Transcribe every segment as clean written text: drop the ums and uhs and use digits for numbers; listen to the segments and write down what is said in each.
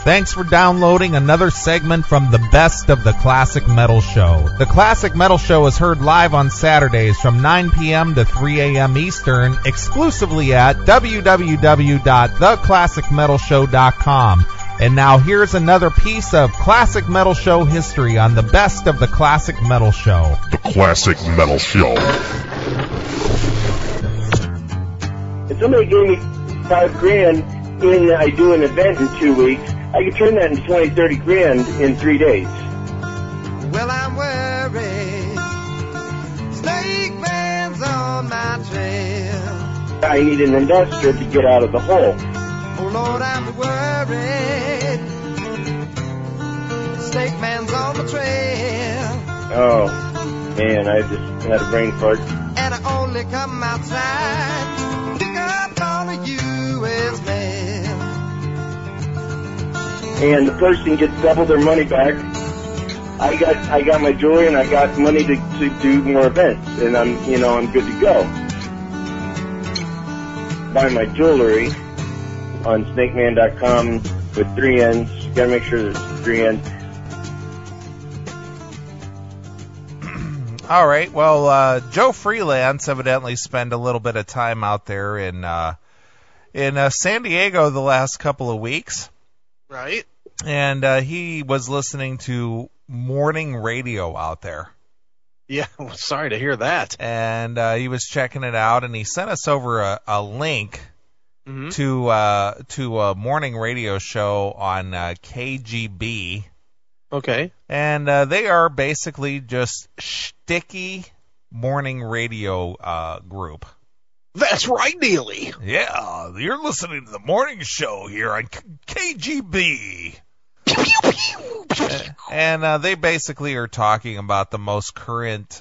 Thanks for downloading another segment from the Best of the Classic Metal Show. The Classic Metal Show is heard live on Saturdays from 9 p.m. to 3 a.m. Eastern, exclusively at www.theclassicmetalshow.com. And now here's another piece of Classic Metal Show history on the Best of the Classic Metal Show. The Classic Metal Show. If somebody gave me $5,000 and I do an event in 2 weeks, I could turn that into 20, 30 grand in 3 days. Well, I'm worried. Snakemann's on my trail. I need an investor to get out of the hole. Oh, Lord, I'm worried. Snakemann's on the trail. Oh, man, I just had a brain fart. And I only come outside, pick up all of U.S. mail. And the person gets double their money back. I got my jewelry and I got money to do more events, and I'm good to go. Buy my jewelry on Snakemannn.com with 3 N's. You gotta make sure there's 3 N's. All right. Well, Joe Freelance evidently spent a little bit of time out there in San Diego the last couple of weeks. Right. And he was listening to morning radio out there. Yeah, well, sorry to hear that. And he was checking it out, and he sent us over a link to a morning radio show on KGB. Okay. And they are basically just shticky morning radio group. That's right, Neeley. Yeah, you're listening to the morning show here on KGB. And they basically are talking about the most current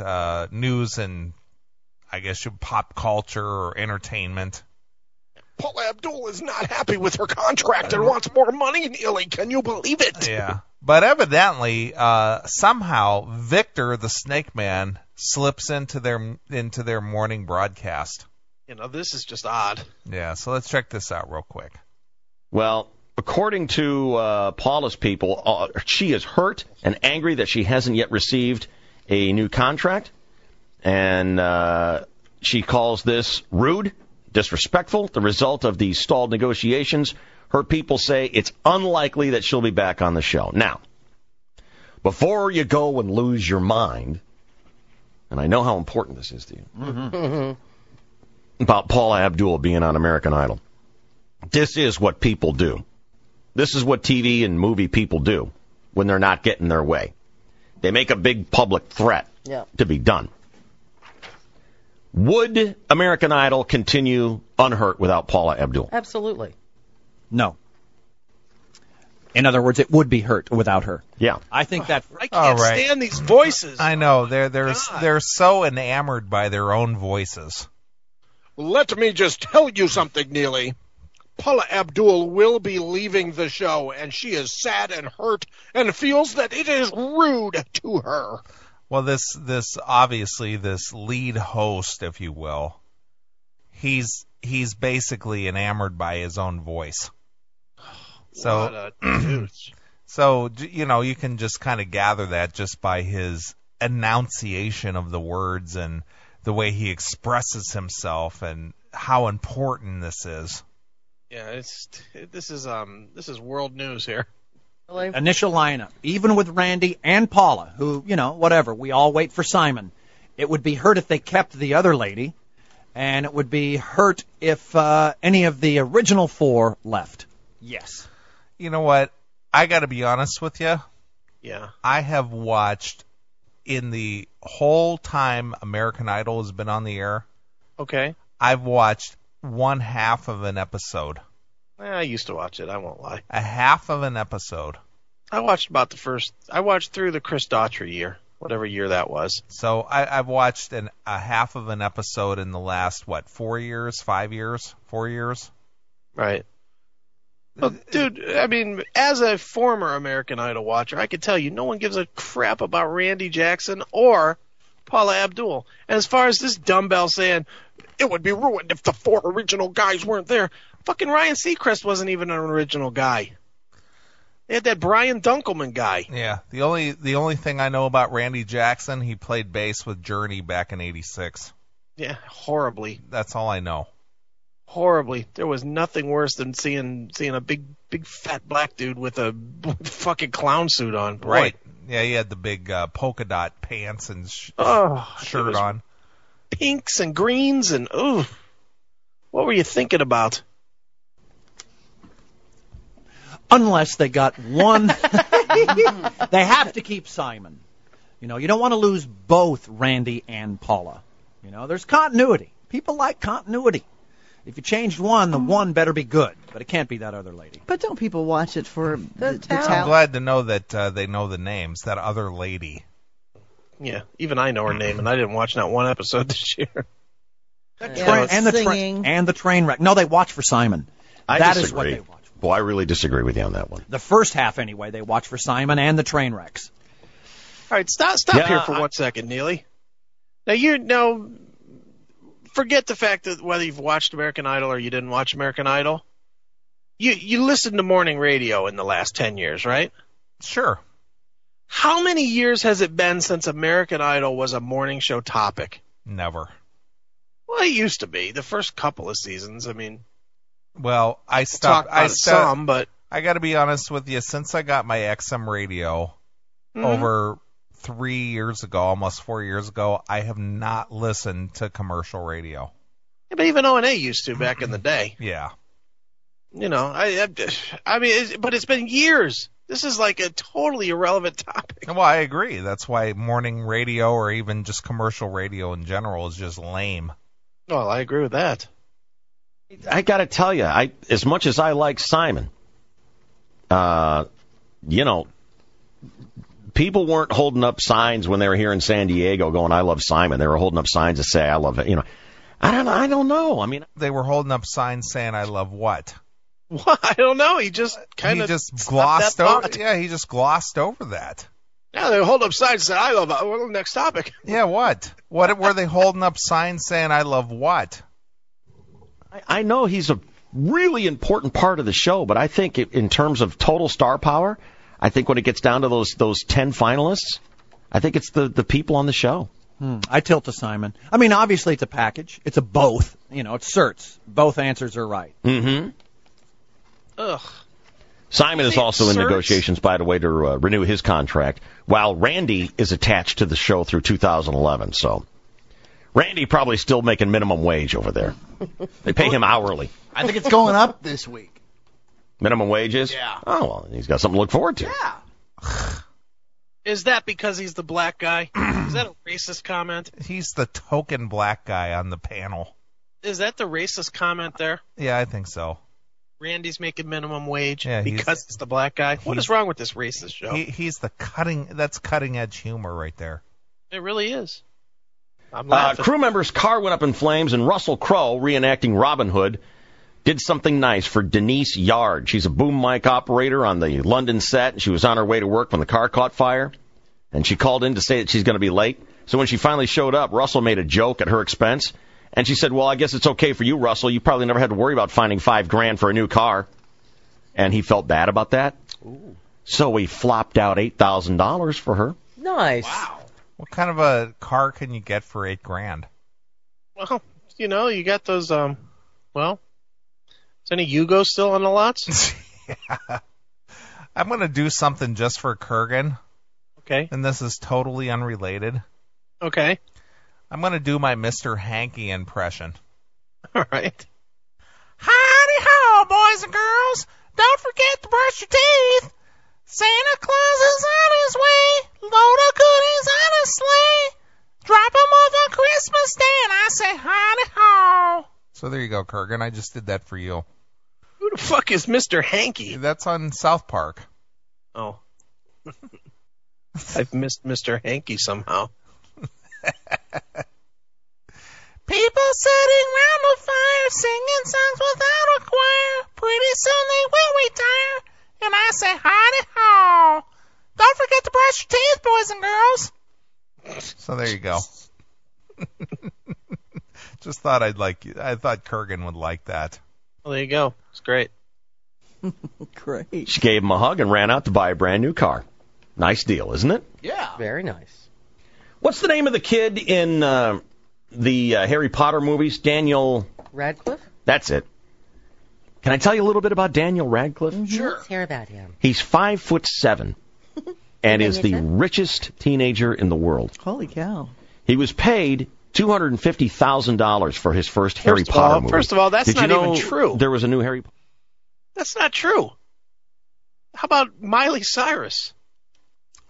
news and, I guess, pop culture or entertainment. Paula Abdul is not happy with her contract and wants more money, Neeley. Can you believe it? Yeah. But evidently, somehow, Victor the Snakemannn slips into their morning broadcast. This is just odd. Yeah, so let's check this out real quick. Well, according to Paula's people, she is hurt and angry that she hasn't yet received a new contract. And she calls this rude, disrespectful, the result of the stalled negotiations. Her people say it's unlikely that she'll be back on the show. Now, before you go and lose your mind, and I know how important this is to you, about Paula Abdul being on American Idol. This is what people do. This is what TV and movie people do when they're not getting their way. They make a big public threat to be done. Would American Idol continue unhurt without Paula Abdul? Absolutely. No. In other words, it would be hurt without her. Yeah. I think that... I can't stand these voices. I know. They're so enamored by their own voices. Let me just tell you something, Neeley. Paula Abdul will be leaving the show, and she is sad and hurt and feels that it is rude to her. Well, this obviously, this lead host, if you will, he's basically enamored by his own voice. So, you can just kind of gather that just by his enunciation of the words and the way he expresses himself and how important this is. Yeah, this is world news here. Initial lineup, even with Randy and Paula, who, whatever, we all wait for Simon. It would be hurt if they kept the other lady, and it would be hurt if any of the original 4 left. Yes. You know what? I got to be honest with you. Yeah. I have watched in the whole time American Idol has been on the air. Okay. I've watched one half of an episode. I used to watch it, I won't lie. A half of an episode. I watched through the Chris Daughtry year, whatever year that was. So I've watched a half of an episode in the last, 4 years, 5 years, 4 years? Right. Well, dude, I mean, as a former American Idol watcher, I can tell you no one gives a crap about Randy Jackson or Paula Abdul. And as far as this dumbbell saying it would be ruined if the 4 original guys weren't there, fucking Ryan Seacrest wasn't even an original guy. They had that Brian Dunkelman guy. Yeah, the only thing I know about Randy Jackson, he played bass with Journey back in '86. Yeah, horribly. That's all I know. Horribly. There was nothing worse than seeing a big fat black dude with a fucking clown suit on. Boy. Right. Yeah, he had the big polka dot pants and shirt on. Pinks and greens and what were you thinking about? Unless they got one. They have to keep Simon. You know, you don't want to lose both Randy and Paula. You know, there's continuity. People like continuity. If you changed one, the one better be good, but it can't be that other lady. But don't people watch it for the talent? I'm glad to know that they know the names, that other lady. Yeah, even I know her name, and I didn't watch not one episode this year. And the train wreck. No, they watch for Simon. That is what they watch for. Well, I really disagree with you on that one. The first half, anyway, they watch for Simon and the train wrecks. All right, stop here for 1 second, Neely. Now, forget the fact that whether you've watched American Idol or you didn't watch American Idol. You listened to morning radio in the last 10 years, right? Sure. How many years has it been since American Idol was a morning show topic? Never. Well, it used to be. The first couple of seasons, I mean. Well, I stopped. But I got to be honest with you. Since I got my XM radio over 3 years ago, almost 4 years ago, I have not listened to commercial radio. Yeah, but even O&A used to back in the day. Yeah. You know, I mean, but it's been years. This is like a totally irrelevant topic. Well, I agree. That's why morning radio or even just commercial radio in general is just lame. Well, I agree with that. I got to tell you, as much as I like Simon, people weren't holding up signs when they were here in San Diego going, "I love Simon." They were holding up signs that say, "I love it." You know, I don't know. I mean, they were holding up signs saying, "I love what?" Well, I don't know. He just glossed over. Yeah, he just glossed over that. Yeah, they hold up signs that say, "I love." Well, next topic. Yeah, what? What were they holding up signs saying, "I love what"? I know he's a really important part of the show, but I think in terms of total star power, I think when it gets down to those 10 finalists, I think it's the people on the show. I tilt to Simon. I mean, obviously it's a package. It's a both. You know, it's certs. Both answers are right. Mm-hmm. Ugh. Simon is also in negotiations, by the way, to renew his contract, while Randy is attached to the show through 2011. So Randy probably still making minimum wage over there. They pay him hourly. I think it's going up this week. Minimum wages? Yeah. Oh, well, he's got something to look forward to. Yeah. Is that because he's the black guy? Is that a racist comment? He's the token black guy on the panel. Is that the racist comment there? Yeah, I think so. Randy's making minimum wage because he's the black guy? What is wrong with this racist show? He's the cutting edge humor right there. It really is. I'm laughing. Crew member's car went up in flames, and Russell Crowe, reenacting Robin Hood, did something nice for Denise Yard. She's a boom mic operator on the London set, and she was on her way to work when the car caught fire, and she called in to say that she's going to be late. So when she finally showed up, Russell made a joke at her expense, and she said, "Well, I guess it's okay for you, Russell. You probably never had to worry about finding $5,000 for a new car." And he felt bad about that. Ooh. So he flopped out $8,000 for her. Nice. Wow. What kind of a car can you get for $8,000? Well, you got those, is any Yugo still on the lots? Yeah. I'm going to do something just for Kurgan. Okay. And this is totally unrelated. Okay. I'm going to do my Mr. Hanky impression. All right. Howdy-ho, boys and girls. Don't forget to brush your teeth. Santa Claus is on his way. Load of goodies on a sleigh. Drop 'em off on Christmas Day, and I say howdy-ho. So there you go, Kurgan. I just did that for you. Who the fuck is Mr. Hanky? That's on South Park. Oh. I've missed Mr. Hanky somehow. People sitting round the fire singing songs without a choir. Pretty soon they will retire, and I say howdy-ho. Don't forget to brush your teeth, boys and girls. So there you go. Just thought I thought Kurgan would like that. Well, there you go. It's great. Great. She gave him a hug and ran out to buy a brand new car. Nice deal, isn't it? Yeah. Very nice. What's the name of the kid in the Harry Potter movies? Daniel Radcliffe? That's it. Can I tell you a little bit about Daniel Radcliffe? Sure. Let's hear about him. He's 5'7" and is the richest teenager in the world. Holy cow. He was paid $250,000 for his first Harry Potter movie. First of all, that's Did not you know even true. There was a new Harry Potter. That's not true. How about Miley Cyrus?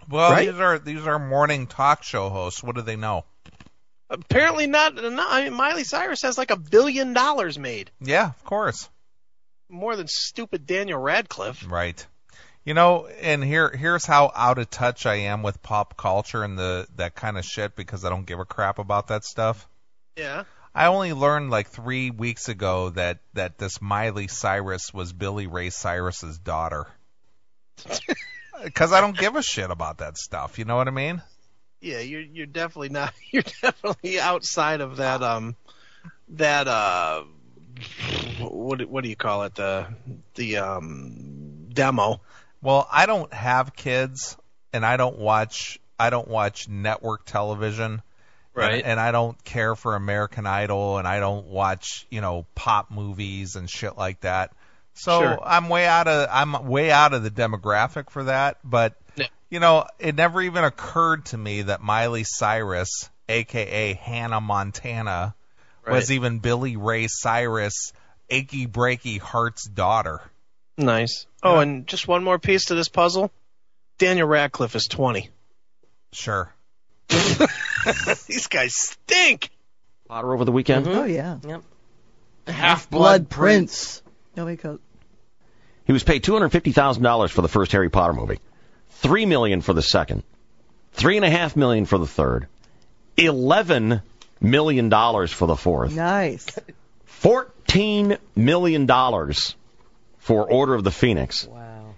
Well, Right? these are morning talk show hosts. What do they know? Apparently not. I mean, Miley Cyrus has like $1 billion made. Yeah, of course. More than stupid Daniel Radcliffe. Right. You know, and here's how out of touch I am with pop culture and that kind of shit because I don't give a crap about that stuff. Yeah. I only learned like 3 weeks ago that this Miley Cyrus was Billy Ray Cyrus's daughter. Because I don't give a shit about that stuff. You know what I mean? Yeah, you're definitely not. You're definitely outside of that. What do you call it? The demo. Well, I don't have kids, and I don't watch network television. Right. And I don't care for American Idol, and I don't watch, pop movies and shit like that. So Sure. I'm way out of the demographic for that. But Yeah. it never even occurred to me that Miley Cyrus, aka Hannah Montana, was even Billy Ray Cyrus, achy breaky heart's daughter. Nice. Oh, and just one more piece to this puzzle. Daniel Radcliffe is 20. Sure. These guys stink. Potter over the weekend. Oh, yeah. Yep. Half-Blood Prince. Nobody goes. He was paid $250,000 for the first Harry Potter movie, $3 million for the second, $3.5 million for the third, $11 million for the fourth, Nice. $14 million for Order of the Phoenix. Wow.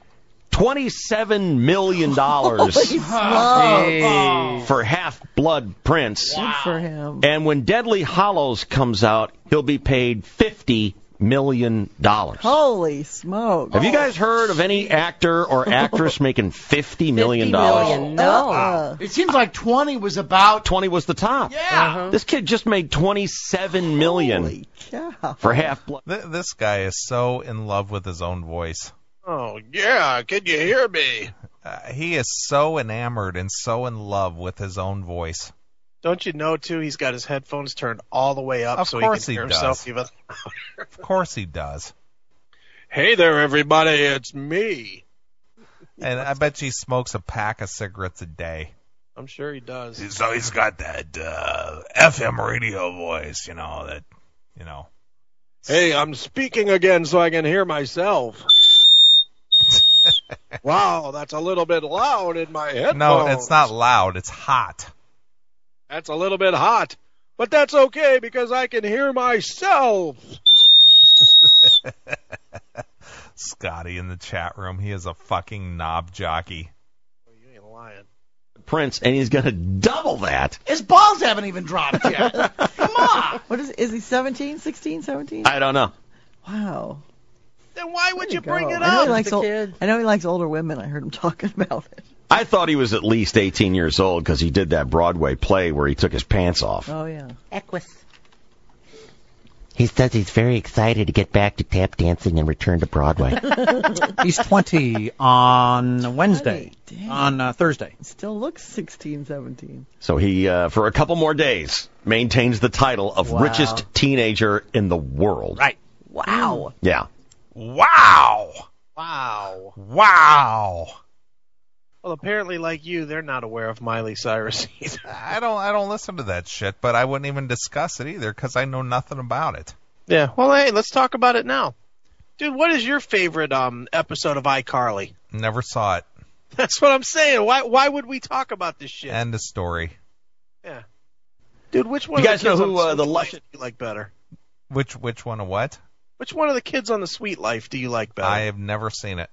$27 million Holy smokes. for Half-Blood Prince. Good for him. And when Deadly Hallows comes out, he'll be paid $50 million. Holy smokes. Have you guys heard of any actor or actress making $50 million? $50 million? No. It seems like 20 was about. 20 was the top. Yeah. This kid just made $27 million Holy cow. for Half-Blood. This guy is so in love with his own voice. Oh, yeah. Can you hear me? He is so enamored and so in love with his own voice. Don't you know, too, he's got his headphones turned all the way up Of so course he can hear he himself does. even. Of course he does. Hey there, everybody. It's me. And I bet he smokes a pack of cigarettes a day. I'm sure he does. So he's got that FM radio voice, Hey, I'm speaking again so I can hear myself. Wow, that's a little bit loud in my headphones. No, it's not loud. It's hot. That's a little bit hot. But that's okay because I can hear myself. Scotty in the chat room. He is a fucking knob jockey. You ain't lying. Prince, and he's going to double that. His balls haven't even dropped yet. Come on. What is he, 17, 16, 17? I don't know. Wow. Then why would you bring it I know, up? he likes The kid. I know he likes older women. I heard him talking about it. I thought he was at least 18 years old because he did that Broadway play where he took his pants off. Oh, yeah. Equus. He says he's very excited to get back to tap dancing and return to Broadway. He's 20 on Wednesday. 20, dang. On Thursday. Still looks 16, 17. So he, for a couple more days, maintains the title of Wow. richest teenager in the world. Right. Wow. Yeah. Wow. Wow. Wow. Well, apparently, like you, they're not aware of Miley Cyrus either. I don't listen to that shit, but I wouldn't even discuss it either because I know nothing about it. Yeah. Well, hey, let's talk about it now. Dude, what is your favorite episode of iCarly? Never saw it. That's what I'm saying. Why would we talk about this shit? End of story. Yeah. Dude, which one You of guys the kids know on who, the the Sweet lush- Life do you like better? Which one of what? Which one of the kids on the Sweet Life do you like better? I have never seen it.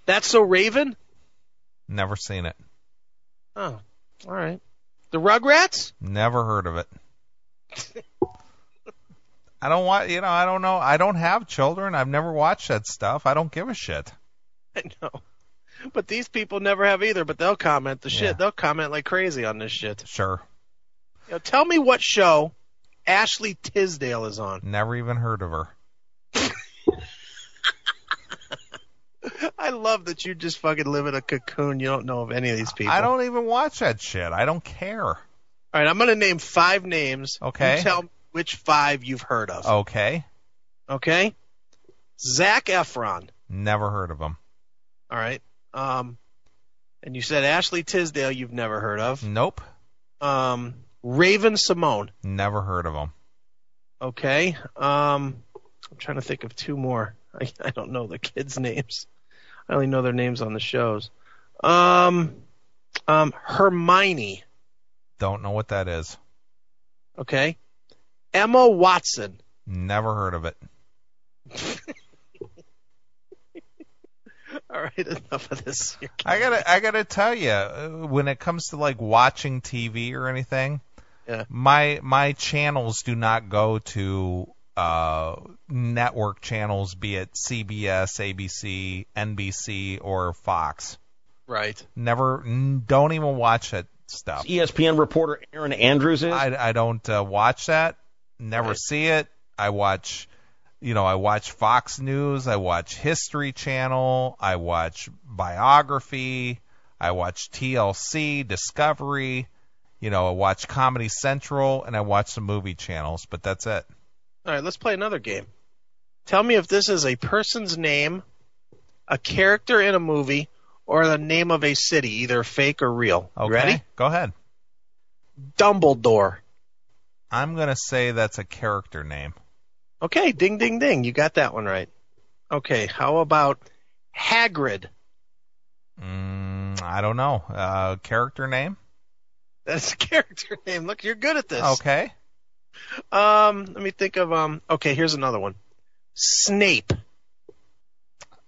That's So Raven? Never seen it. Oh, all right. The Rugrats? Never heard of it. I don't want, I don't know. I don't have children. I've never watched that stuff. I don't give a shit. I know. But these people never have either, but they'll comment the shit. Yeah. They'll comment like crazy on this shit. Sure. Tell me what show Ashley Tisdale is on. Never even heard of her. I love that you just fucking live in a cocoon. You don't know of any of these people. I don't even watch that shit. I don't care. All right, I'm going to name 5 names. Okay. You tell me which 5 you've heard of. Okay. Okay? Zac Efron. Never heard of him. All right. And you said Ashley Tisdale you've never heard of. Nope. Raven Simone. Never heard of him. Okay. I'm trying to think of 2 more. I don't know the kids' names. I only know their names on the shows. Hermione. Don't know what that is. Okay. Emma Watson. Never heard of it. All right, enough of this. I gotta tell you, when it comes to like watching TV or anything, yeah, my channels do not go to network channels, be it CBS, ABC, NBC, or Fox. Right. Don't even watch that stuff. ESPN reporter Aaron Andrews is? I don't watch that. Never see it. I watch Fox News. I watch History Channel. I watch Biography. I watch TLC, Discovery. I watch Comedy Central, and I watch some movie channels, but that's it. All right, let's play another game. Tell me if this is a person's name, a character in a movie, or the name of a city, either fake or real. Okay. Ready? Go ahead. Dumbledore. I'm going to say that's a character name. Okay, ding, ding, ding. You got that one right. Okay, how about Hagrid? I don't know. Character name? That's a character name. Look, you're good at this. Okay. Let me think of okay, here's another one. Snape.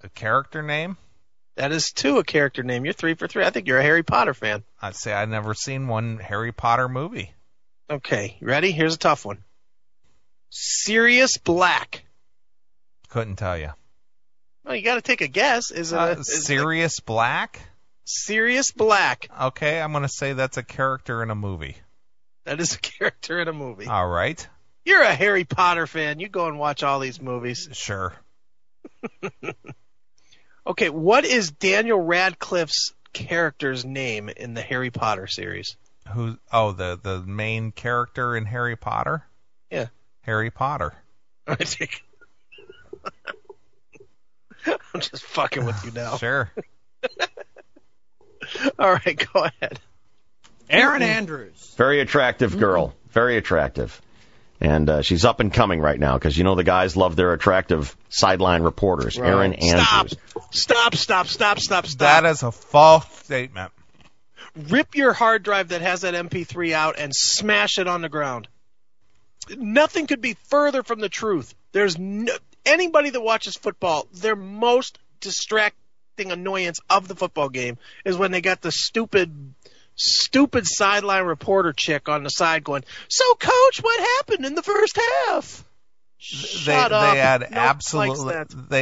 A character name? That is 2 a character name. You're 3 for 3. I think you're a Harry Potter fan. I'd say I've never seen one Harry Potter movie. Okay, you ready? Here's a tough one. Sirius Black. Couldn't tell you. Well, you got to take a guess. Is it Sirius Black? Sirius Black. Okay, I'm going to say that's a character in a movie. That is a character in a movie. All right. You're a Harry Potter fan. You go and watch all these movies. Sure. Okay, what is Daniel Radcliffe's character's name in the Harry Potter series? Who? Oh, the main character in Harry Potter? Yeah. Harry Potter. I'm just fucking with you now. Sure. All right, go ahead. Aaron Andrews. Very attractive girl. Very attractive. And she's up and coming right now because, the guys love their attractive sideline reporters. Right. Aaron Andrews. Stop. That is a false statement. Rip your hard drive that has that MP3 out and smash it on the ground. Nothing could be further from the truth. There's anybody that watches football, their most distracting annoyance of the football game is when they got the stupid sideline reporter chick on the side going, "So, coach, what happened in the first half?" Shut up. They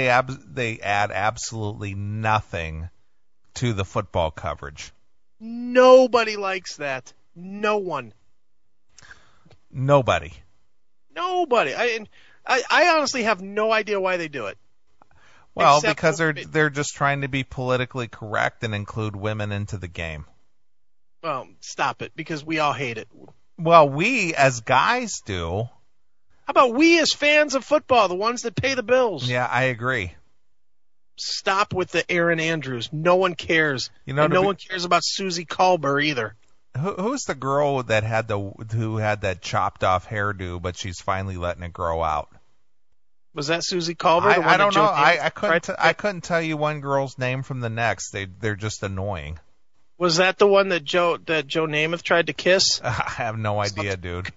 add Nobody absolutely nothing to the football coverage. Nobody likes that. No one. Nobody. I honestly have no idea why they do it. Well, because they're just trying to be politically correct and include women into the game. Well, stop it, because we all hate it. Well, we as guys do. How about we as fans of football, the ones that pay the bills? Yeah, I agree. Stop with the Aaron Andrews. No one cares. And no one cares about Susie Colbert either. Who's the girl that who had that chopped off hairdo, but she's finally letting it grow out? Was that Susie Colbert? I don't know. I couldn't tell you one girl's name from the next. They're just annoying. Was that the one that Joe Namath tried to kiss? I have no idea, dude.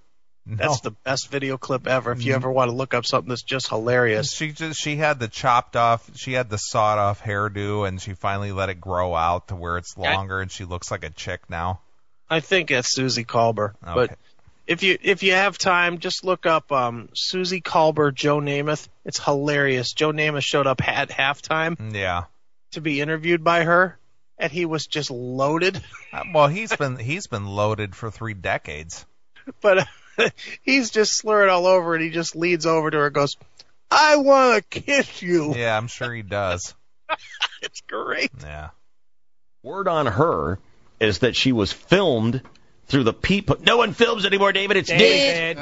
No. That's the best video clip ever. If you ever want to look up something that's just hilarious. She had the sawed off hairdo, and she finally let it grow out to where it's longer, and she looks like a chick now. I think that's Susie Colbert. Okay. If you have time, just look up Susie Kolber, Joe Namath. It's hilarious. Joe Namath showed up at halftime. Yeah. To be interviewed by her, and he was just loaded. Well, he's been loaded for 3 decades. But he's just slurred all over, and he just leads over to her and goes, "I want to kiss you." Yeah, I'm sure he does. It's great. Yeah. Word on her is that she was filmed through the peephole. No one films anymore, David. It's David.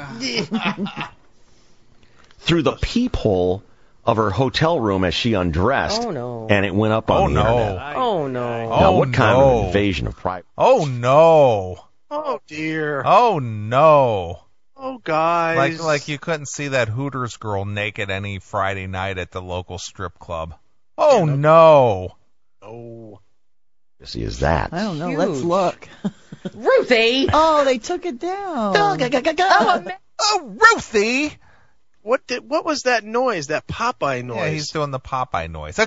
Through the peephole of her hotel room as she undressed. Oh, no. And it went up on the internet. Oh, no. Now, what kind of invasion of privacy? Oh, no. Oh, dear. Oh, no. Oh, guys. Like you couldn't see that Hooters girl naked any Friday night at the local strip club. Oh, no. Oh. See, is that? I don't know. Huge. Let's look. Ruthie! Oh, they took it down. Oh, Ruthie! What was that noise? That Popeye noise? Yeah, he's doing the Popeye noise.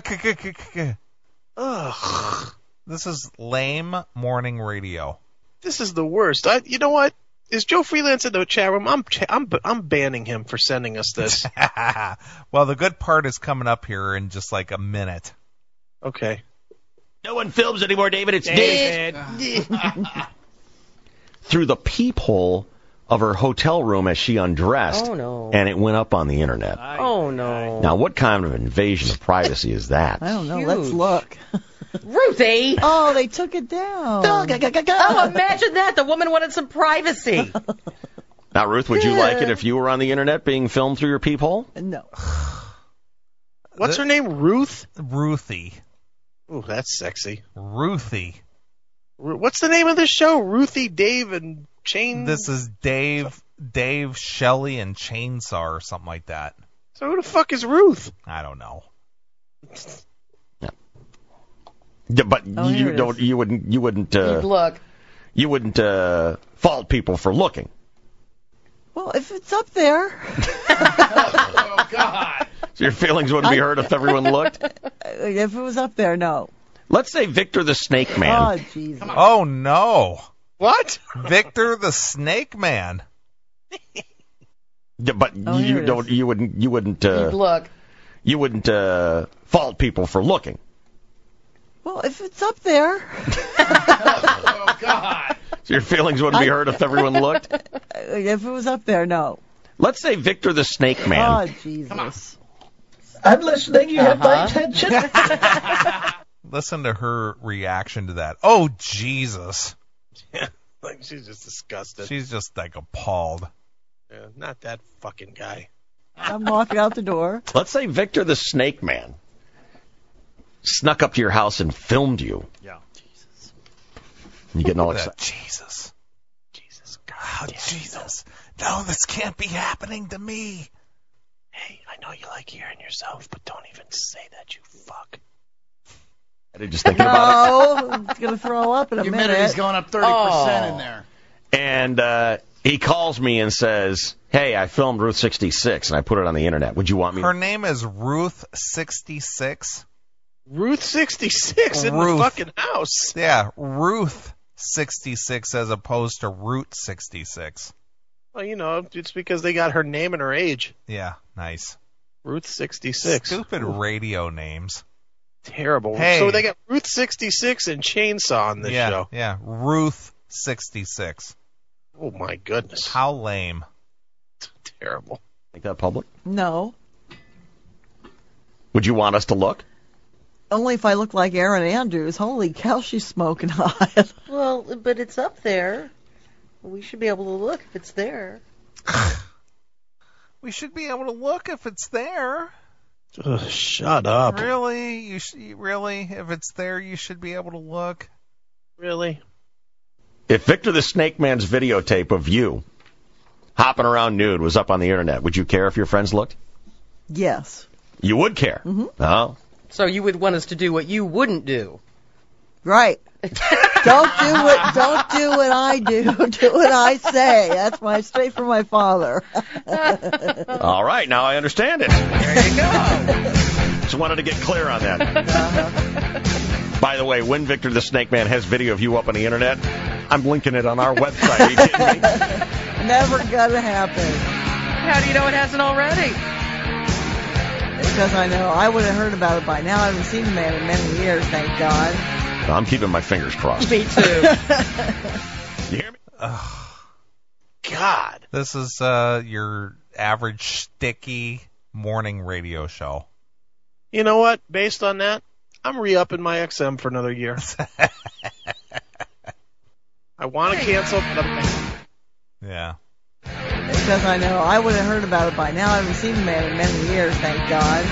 Ugh. This is lame morning radio. This is the worst. You know what? Is Joe Freelance in the chat room? I'm banning him for sending us this. Well, the good part is coming up here in just like a minute. Okay. No one films anymore, David. It's David. Through the peephole of her hotel room as she undressed. Oh, no. And it went up on the internet. Oh, no. Now, what kind of invasion of privacy is that? I don't know. Huge. Let's look. Ruthie! Oh, they took it down. Oh, imagine that. The woman wanted some privacy. Now, Ruth, would you like it if you were on the internet being filmed through your peephole? No. What's her name? Ruth? Ruthie. Ooh, that's sexy. Ruthie. What's the name of this show? Ruthie, Dave, and Chain? This is Dave, Shelley, and Chainsaw or something like that. So who the fuck is Ruth? I don't know. Yeah, but Oh, here it is. you wouldn't Look. you wouldn't fault people for looking. Well, if it's up there. Oh, God. So your feelings wouldn't be hurt if everyone looked? If it was up there, no. Let's say Victor the Snake Man. Oh, Jesus. Oh, no. What? Victor the Snake Man. Yeah, but Oh, here it is. you wouldn't Look. you wouldn't fault people for looking. Well, if it's up there. Oh, God. So your feelings wouldn't be hurt if everyone looked? If it was up there, no. Let's say Victor the Snake Man. Oh, Jesus. I'm listening. You have my attention. Listen to her reaction to that. Oh, Jesus. Yeah, like she's just disgusted. She's just like appalled. Yeah, not that fucking guy. I'm walking out the door. Let's say Victor the Snake Man snuck up to your house and filmed you. Yeah. Jesus. You getting all That excited? Jesus. Jesus, God. Oh, Jesus. No, this can't be happening to me. Hey, I know you like hearing yourself, but don't even say that, you fuck. I did just thinking about it. No, it's going to throw up in a Humidity's minute. going up 30% in there. And he calls me and says, "Hey, I filmed Ruth 66 and I put it on the internet. Would you want me?" Her name is Ruth 66. Ruth 66 in the Ruth. fucking house. Yeah, Ruth 66 as opposed to Route 66. Well, you know, it's because they got her name and her age. Yeah, nice. Ruth 66. Stupid radio names. Terrible. Hey. So they got Ruth 66 and Chainsaw on this show. Yeah, Ruth 66. Oh, my goodness. How lame. Terrible. Make that public? No. Would you want us to look? Only if I look like Aaron Andrews. Holy cow, she's smoking hot. Well, but it's up there. We should be able to look if it's there. We should be able to look if it's there. Ugh, shut up. Really? Really? If it's there, you should be able to look. Really? If Victor the Snake Man's videotape of you hopping around nude was up on the internet, would you care if your friends looked? Yes. You would care. Mm-hmm. Oh. So you would want us to do what you wouldn't do. Right. Don't do what I do. Do what I say. That's straight from my father. All right, now I understand it. There you go. Just wanted to get clear on that. By the way, when Victor the Snake Man has video of you up on the internet, I'm linking it on our website. Are you kidding me? Never gonna happen. How do you know it hasn't already? Because I know I would have heard about it by now. I haven't seen the man in many years, thank God. I'm keeping my fingers crossed. Me too. You hear me? God. This is your average sticky morning radio show. You know what? Based on that, I'm re-upping my XM for another year. I want to cancel, but Yeah. Because I know I would have heard about it by now. I haven't seen the man in many years, thank God.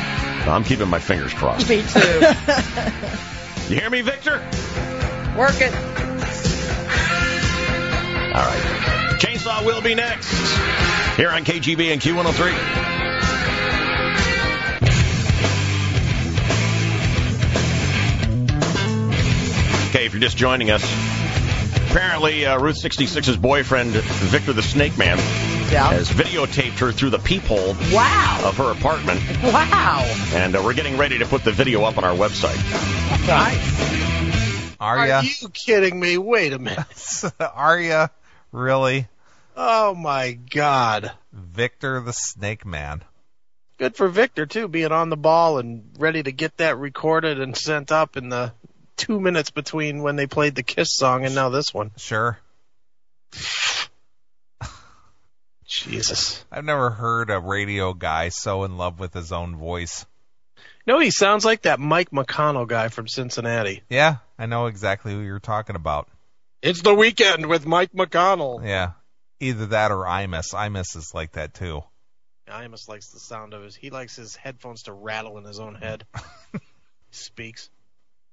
I'm keeping my fingers crossed. Me too. You hear me, Victor? Work it. All right. Chainsaw will be next here on KGB and Q103. Okay, if you're just joining us, apparently Ruth 66's boyfriend, Victor the Snakemannn, has videotaped her through the peephole of her apartment. Wow. And we're getting ready to put the video up on our website. nice. Are you kidding me? Wait a minute. Are you? Really? Oh, my God. Victor the Snakemannn. Good for Victor, too, being on the ball and ready to get that recorded and sent up in the 2 minutes between when they played the Kiss song and now this one. Sure. Jesus. I've never heard a radio guy so in love with his own voice. No, he sounds like that Mike McConnell guy from Cincinnati. Yeah, I know exactly who you're talking about. It's the weekend with Mike McConnell. Yeah, either that or Imus. Imus is like that, too. Imus likes the sound of he likes his headphones to rattle in his own head. He speaks.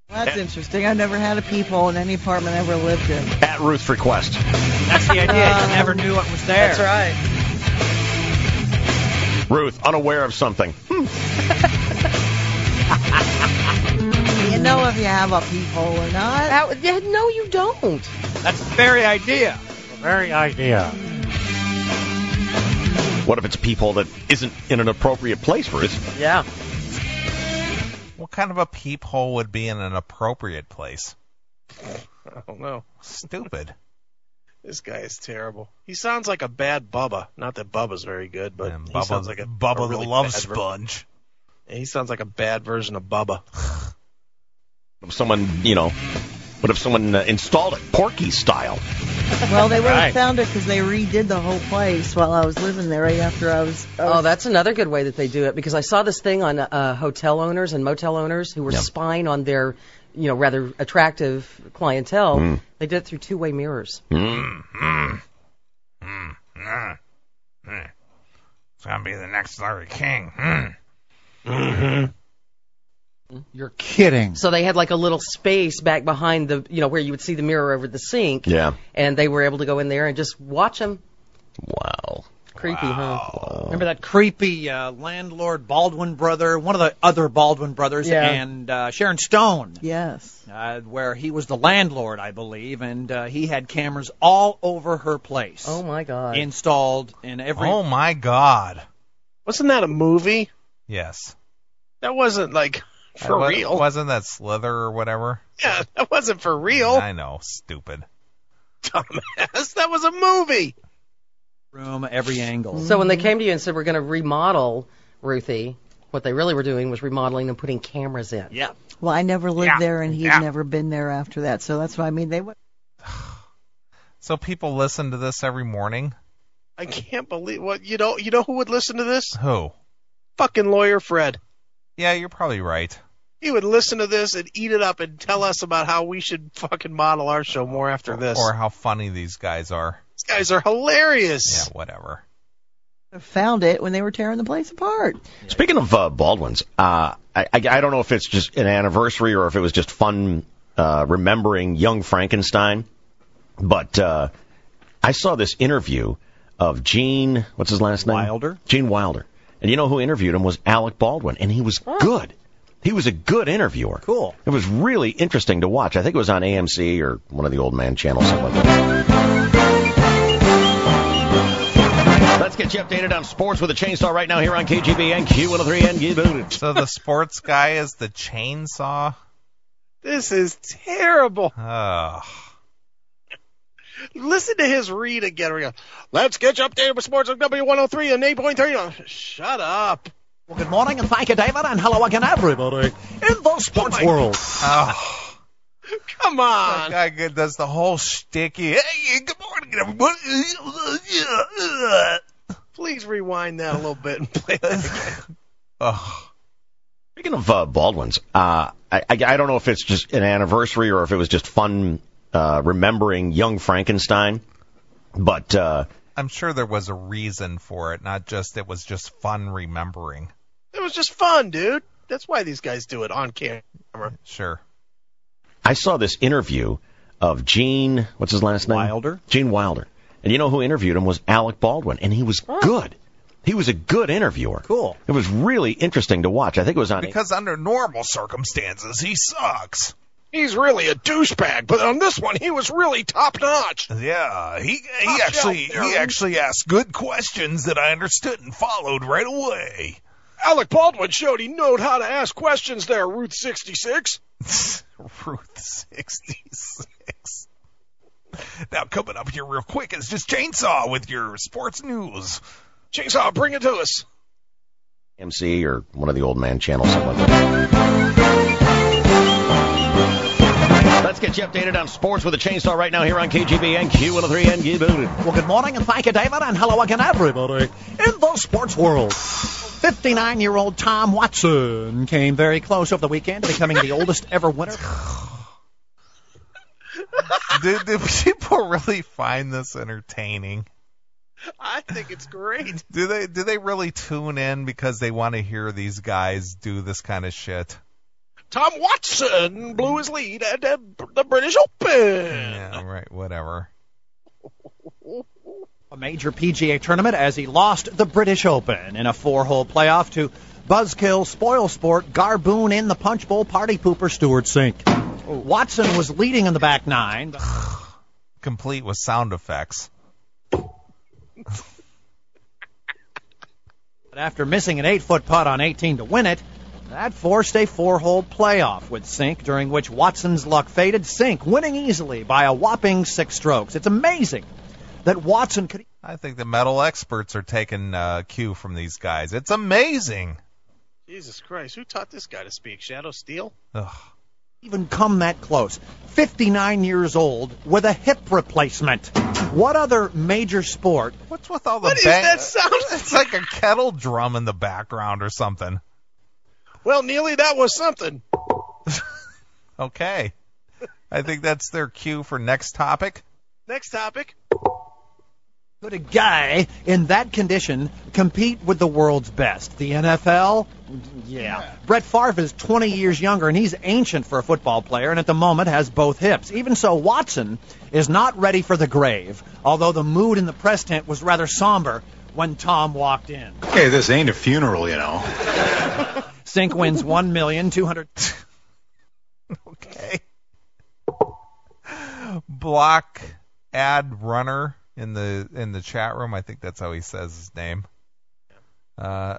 That's interesting. I've never had a peephole in any apartment I ever lived in. At Ruth's request. That's the idea. You never knew it was there. That's right. Ruth, unaware of something. You know if you have a peephole or not. No, you don't. That's the very idea. What if it's a peephole that isn't in an appropriate place, Ruth? Yeah. What kind of a peephole would be in an appropriate place? I don't know. Stupid. This guy is terrible. He sounds like a bad Bubba. Not that Bubba's very good, but he sounds like a really the love bad sponge. He sounds like a bad version of Bubba. If someone, what if someone installed it, Porky style? Well, they would have found it because they redid the whole place while I was living there right after I was... Oh, that's another good way that they do it, because I saw this thing on hotel owners and motel owners who were spying on their, rather attractive clientele. They did it through two-way mirrors. It's gonna be the next Larry King. You're kidding. So they had like a little space back behind the, where you would see the mirror over the sink. Yeah. And they were able to go in there and just watch them. Wow. Creepy, huh? Remember that creepy landlord Baldwin brother, one of the other Baldwin brothers, and Sharon Stone. Yes. Where he was the landlord, I believe, and he had cameras all over her place. Oh, my God. Installed in every... Oh, my God. Wasn't that a movie? Yes. That wasn't like... For real. Wasn't that Slither or whatever? Yeah, that wasn't for real. I know, stupid. Dumbass, that was a movie. Room, every angle. So when they came to you and said, we're going to remodel Ruthie, what they really were doing was remodeling and putting cameras in. Yeah. Well, I never lived there, and he'd never been there after that, so that's what I mean. They would. So people listen to this every morning? I can't believe what you know who would listen to this? Who? Fucking Lawyer Fred. Yeah, you're probably right. He would listen to this and eat it up and tell us about how we should fucking model our show more after this. Or how funny these guys are. These guys are hilarious. Yeah, whatever. Found it when they were tearing the place apart. Speaking of Baldwins, I don't know if it's just an anniversary or if it was just fun remembering Young Frankenstein, but I saw this interview of Gene, what's his last name? Wilder. Gene Wilder. And you know who interviewed him was Alec Baldwin, and he was good. He was a good interviewer. Cool. It was really interesting to watch. I think it was on AMC or one of the old man channels, something like that. Let's get you updated on sports with a chainsaw right now here on KGB and Q103 and G-Booted. So the sports guy is the chainsaw? This is terrible. Listen to his read again. We go, let's get you updated with Sports on W103 and 8.3. Shut up. Well, good morning and thank you, David, and hello again, everybody in the sports world. Oh, come on. That guy does the whole shticky. Hey, good morning, everybody. Please rewind that a little bit and play that again. Oh. Speaking of Baldwin's, I don't know if it's just an anniversary or if it was just fun remembering Young Frankenstein, but I'm sure there was a reason for it, not just it was just fun remembering. It was just fun, dude. That's why these guys do it on camera. Sure. I saw this interview of Gene, what's his last name? Wilder. Gene Wilder. And you know who interviewed him was Alec Baldwin, and he was good. He was a good interviewer. Cool. It was really interesting to watch. I think it was on... Because under normal circumstances, he sucks. He's really a douchebag, but on this one, he was really top-notch. Yeah, he actually asked good questions that I understood and followed right away. Alec Baldwin showed he knowed how to ask questions there, Ruth 66. Ruth 66. Now, coming up here real quick is just Chainsaw with your sports news. Chainsaw, bring it to us. MC or one of the old man channels, something like that. Let's get you updated on sports with a Chainsaw right now here on KGB and Q103 and G-Booted. Well, good morning and thank you, David, and hello again, everybody in the sports world. 59-year-old Tom Watson came very close over the weekend to becoming the oldest ever winner. Do people really find this entertaining? I think it's great. Do they really tune in because they want to hear these guys do this kind of shit? Tom Watson blew his lead at the British Open. Yeah, right, whatever. A major PGA tournament as he lost the British Open in a 4-hole playoff to buzzkill, spoil sport, garboon in the punch bowl, party pooper, Stuart Sink. Watson was leading in the back nine. Complete with sound effects. But after missing an 8-foot putt on 18 to win it, that forced a 4-hole playoff with Sink, during which Watson's luck faded. Sink winning easily by a whopping 6 strokes. It's amazing that Watson could... I think the metal experts are taking cue from these guys. It's amazing. Jesus Christ, who taught this guy to speak? Shadow Steel? Ugh. Even come that close. 59 years old with a hip replacement. What other major sport? What's with all the What is that sound? It's like a kettle drum in the background or something. Well, Neely, that was something. Okay. I think that's their cue for next topic. Next topic. Could a guy in that condition compete with the world's best? The NFL? Yeah. Brett Favre is 20 years younger, and he's ancient for a football player, and at the moment has both hips. Even so, Watson is not ready for the grave, although the mood in the press tent was rather somber when Tom walked in. Hey, this ain't a funeral, you know. Sink wins $1,200,000. Okay. Block ad runner in the chat room. I think that's how he says his name.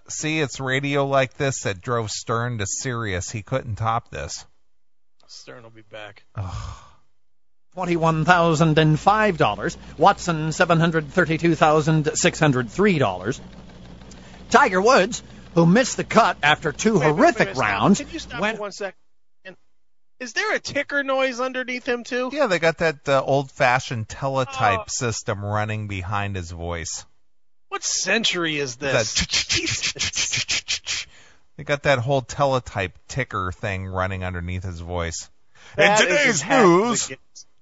See, it's radio like this that drove Stern to Sirius. He couldn't top this. Stern will be back. $41,005. Watson, $732,603. Tiger Woods, who missed the cut after two horrific rounds. Can you stop for 1 second? Is there a ticker noise underneath him, too? Yeah, they got that old-fashioned teletype system running behind his voice. What century is this? They got that whole teletype ticker thing running underneath his voice. That in today's is as news,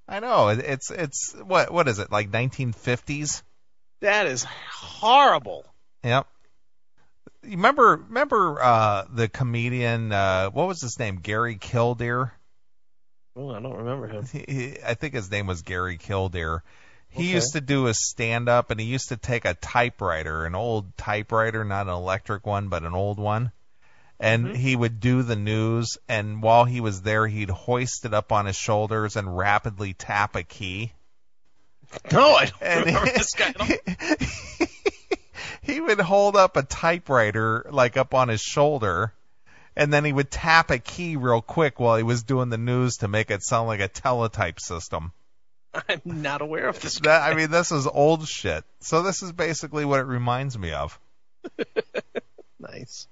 I know it's what is it, like 1950s? That is horrible. Yep. You remember the comedian? What was his name? Gary Kildare. Oh, I don't remember him. I think his name was Gary Kildare. He used to do a stand-up, and he used to take a typewriter, an old typewriter, not an electric one, but an old one, and he would do the news, and while he was there, he'd hoist it up on his shoulders and rapidly tap a key. No, I don't remember this guy at all. He would hold up a typewriter, like, up on his shoulder, and then he would tap a key real quick while he was doing the news to make it sound like a teletype system. I'm not aware of this. I mean, this is old shit. So this is basically what it reminds me of. Nice.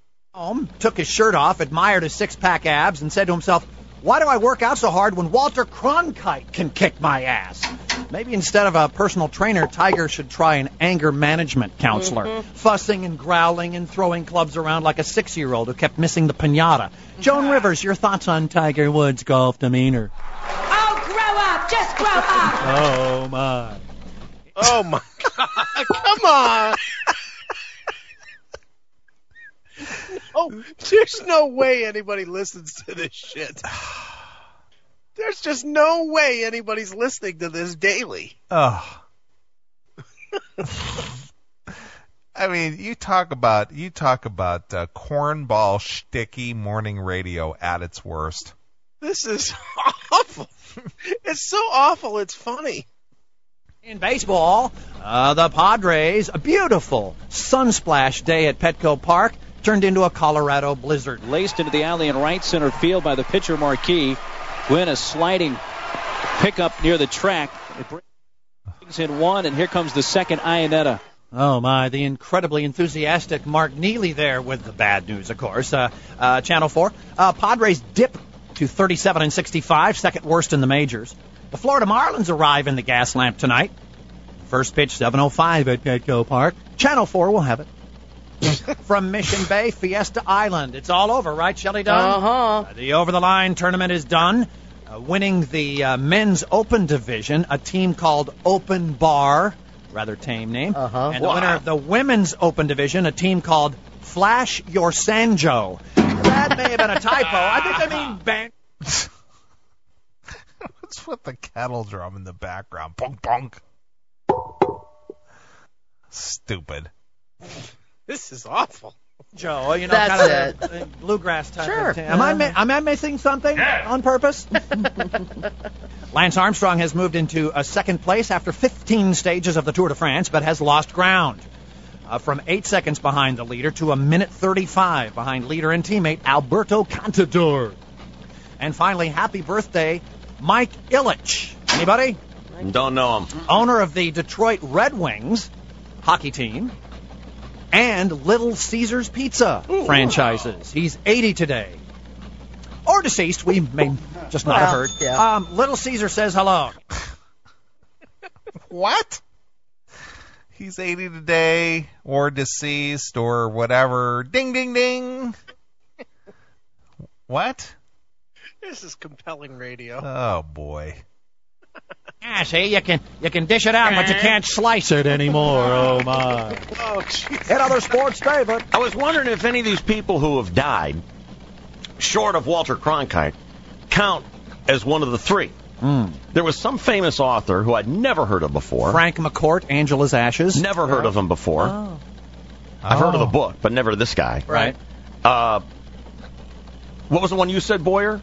Took his shirt off, admired his six-pack abs, and said to himself, why do I work out so hard when Walter Cronkite can kick my ass? Maybe instead of a personal trainer, Tiger should try an anger management counselor, fussing and growling and throwing clubs around like a 6-year-old who kept missing the piñata. Joan Rivers, your thoughts on Tiger Woods' golf demeanor? Oh, grow up! Just grow up! Oh, my. Oh, my God. Come on. No, there's no way anybody listens to this shit. There's just no way anybody's listening to this daily. Oh. I mean, you talk about cornball shticky morning radio at its worst. This is awful. It's so awful, it's funny. In baseball, the Padres, a beautiful sunsplash day at Petco Park, turned into a Colorado blizzard. Laced into the alley in right center field by the pitcher Marquis. Gwynn, a sliding pickup near the track. It brings in one, and here comes the second Iannetta. Oh, my, the incredibly enthusiastic Mark Neeley there with the bad news, of course. Channel 4. Padres dip to 37-65, second worst in the majors. The Florida Marlins arrive in the gas lamp tonight. First pitch, 7:05 at Petco Park. Channel 4 will have it. From Mission Bay, Fiesta Island. It's all over, right, Shelley Dunn? The over-the-line tournament is done. Winning the men's open division, a team called Open Bar. Rather tame name. And the winner of the women's open division, a team called Flash Your Sanjo. That may have been a typo. I think I mean bang. What's with the kettle drum in the background? Bonk, bonk. Stupid. This is awful. Joe, you know, That's kind of a bluegrass type Sure. of thing. Am I missing something on purpose? Lance Armstrong has moved into a second place after 15 stages of the Tour de France, but has lost ground. From 8 seconds behind the leader to a minute 35 behind leader and teammate Alberto Contador. And finally, happy birthday, Mike Ilitch. Anybody? Don't know him. Owner of the Detroit Red Wings hockey team and Little Caesars Pizza franchises. He's 80 today. Or deceased, we may just not have heard. Yeah. Little Caesar says hello. What? He's 80 today, or deceased, or whatever. Ding, ding, ding. What? This is compelling radio. Oh, boy. Yeah, see, you can dish it out, but you can't slice it anymore. Oh, my. Oh, jeez. Hit other sports, David. I was wondering if any of these people who have died, short of Walter Cronkite, count as one of the three. There was some famous author who I'd never heard of before. Frank McCourt, Angela's Ashes. Never heard of him before. Oh. I've heard of the book, but never this guy. Right. What was the one you said, Boyer?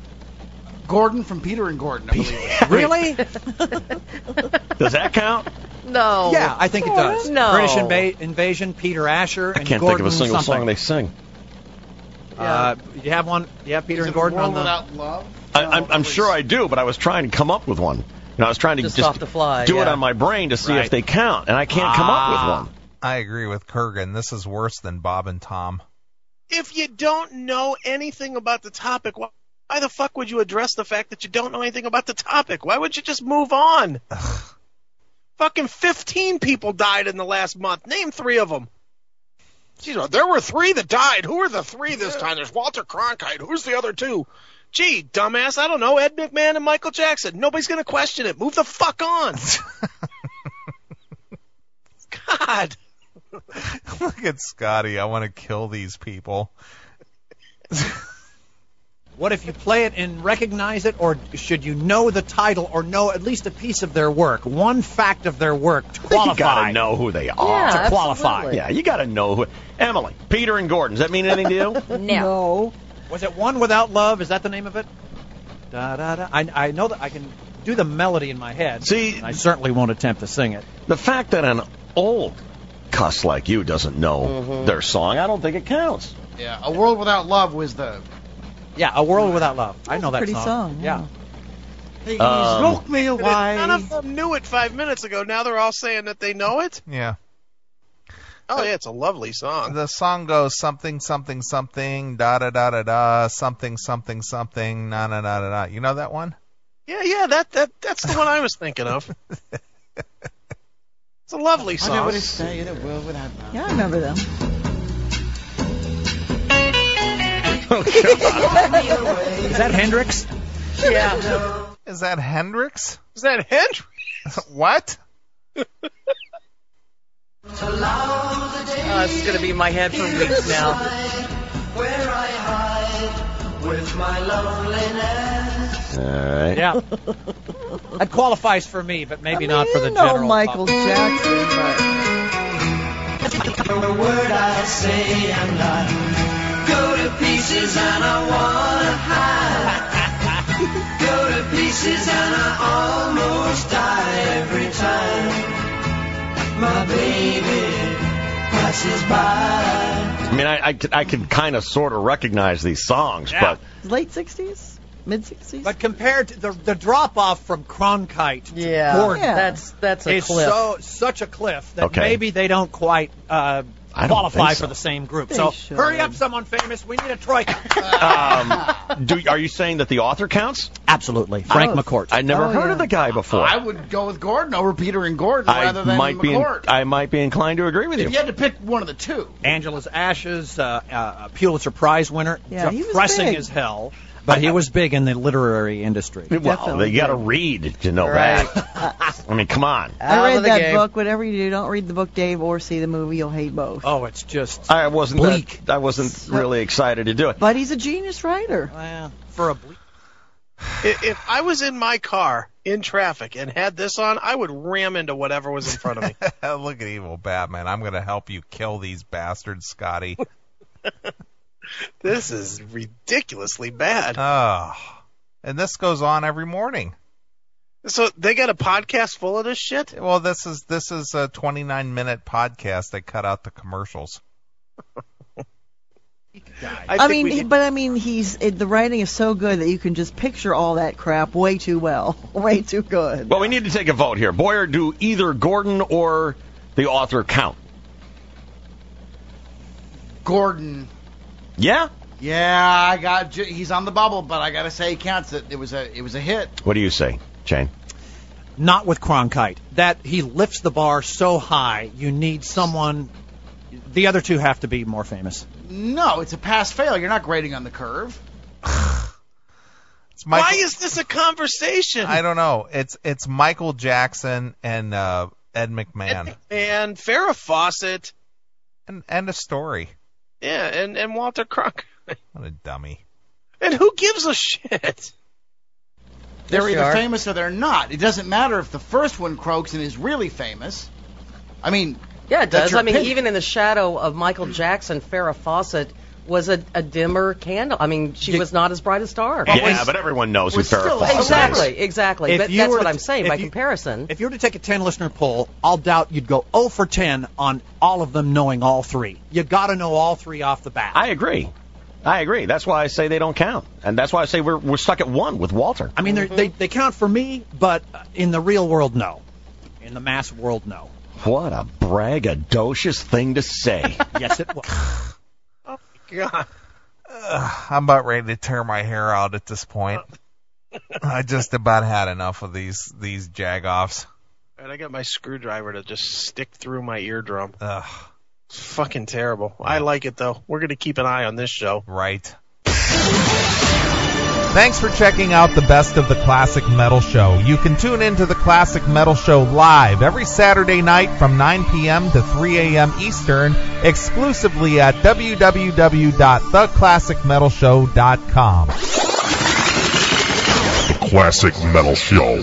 Gordon from Peter and Gordon, I believe. Really? Does that count? No. Yeah, I think it does. No. British Invasion, Peter Asher, and I can't Gordon think of a single something. song they sing. You have one? Yeah, Peter Is and it Gordon World on the... Without Love? I'm sure I do, but I was trying to come up with one. I was trying to Just off the fly, do it yeah. on my brain to see Right. if they count, and I can't come up with one. I agree with Kurgan. This is worse than Bob and Tom. If you don't know anything about the topic, why the fuck would you address the fact that you don't know anything about the topic? Why would you just move on? Fucking 15 people died in the last month. Name 3 of them. Jeez, there were 3 that died. Who are the 3 this time? There's Walter Cronkite. Who's the other 2? Gee, dumbass, I don't know. Ed McMahon and Michael Jackson. Nobody's going to question it. Move the fuck on. God. Look at Scotty. I want to kill these people. What if you play it and recognize it, or should you know the title or know at least a piece of their work, one fact of their work to qualify? You gotta know who they are. Yeah, to qualify. absolutely. Yeah, you gotta know who. Emily, Peter and Gordon. Does that mean anything to you? No. Was it One Without Love? Is that the name of it? Da, da, da. I know that I can do the melody in my head. See, I certainly won't attempt to sing it. The fact that an old cuss like you doesn't know their song, I don't think it counts. Yeah, A World Without Love was the... Yeah, A World Without Love. I know that Pretty song, Yeah. Please look me away. None of them knew it 5 minutes ago. Now they're all saying that they know it? Yeah. Oh, yeah, it's a lovely song. The song goes something, something, something, da-da-da-da-da, something, something, something, na-na-na-na-na. You know that one? Yeah, that's the one I was thinking of. It's a lovely song. I never stay in a world without love. Yeah, I remember them. Oh, God. Is that Hendrix? Yeah. Is that Hendrix? Is that Hendrix? What? This is going to be in my head for weeks now. Where I hide with my loneliness. All right. Yeah. That qualifies for me, but maybe not for the general Michael public. Jackson, but The word I say and I go to pieces and I wanna hide. Go to pieces and I almost die every time my baby passes by. I mean, I can kind of sort of recognize these songs, but late 60s? Mid-60s? But compared to the drop-off from Cronkite to Gordon, that's a is cliff. such a cliff that Okay. maybe they don't quite qualify think so. for the same group. They So should. hurry up, someone famous. We need a troika. Are you saying that the author counts? Absolutely. Frank McCourt. I never heard of the guy before. I would go with Gordon over Peter and Gordon rather than McCourt. I might be inclined to agree with you. If you had to pick one of the two. Angela's Ashes, Pulitzer Prize winner. Yeah, he was depressing big. as hell. But he was big in the literary industry. Well, you got to read to know that. I mean, come on. I read that book. Whatever you do, don't read the book, Dave, or see the movie. You'll hate both. Oh, it's just I wasn't bleak. I wasn't really excited to do it. But he's a genius writer. Well, for a bleak. If I was in my car in traffic and had this on, I would ram into whatever was in front of me. Look at evil Batman. I'm going to help you kill these bastards, Scotty. This is ridiculously bad. And this goes on every morning. So they got a podcast full of this shit? Well, this is a 29-minute podcast. They cut out the commercials. I mean, he's the writing is so good that you can just picture all that crap way too well, way too good. Well, we need to take a vote here. Boyer, do either Gordon or the author count? Gordon. Yeah? Yeah, he's on the bubble, but I gotta say he counts. It was a hit. What do you say, Shane? Not with Cronkite. That he lifts the bar so high, you need someone. The other two have to be more famous. No, it's a pass-fail. You're not grading on the curve. Why is this a conversation? I don't know. It's Michael Jackson and Ed McMahon. And Farrah Fawcett. And a story. Yeah, and Walter Cronkite. What a dummy. And who gives a shit? They're either famous or they're not. It doesn't matter if the first one croaks and is really famous. I mean... Yeah, it does. I mean, opinion. even in the shadow of Michael Jackson, Farrah Fawcett was a dimmer candle. I mean, she was not as bright a star. Yeah, but everyone knows who Farrah Fawcett is. Exactly. But that's what I'm saying, by comparison. If you were to take a 10-listener poll, I'll doubt you'd go 0 for 10 on all of them knowing all three. You got to know all three off the bat. I agree. That's why I say they don't count. And that's why I say we're stuck at one with Walter. I mean, they count for me, but in the real world, no. In the mass world, no. What a braggadocious thing to say. Yes, it was. Oh, my God. I'm about ready to tear my hair out at this point. I just about had enough of these jagoffs. And I got my screwdriver to just stick through my eardrum. It's fucking terrible. I like it, though. We're going to keep an eye on this show. Right. Thanks for checking out the Best of the Classic Metal Show. You can tune into the Classic Metal Show live every Saturday night from 9 p.m. to 3 a.m. Eastern, exclusively at www.theclassicmetalshow.com. The Classic Metal Show.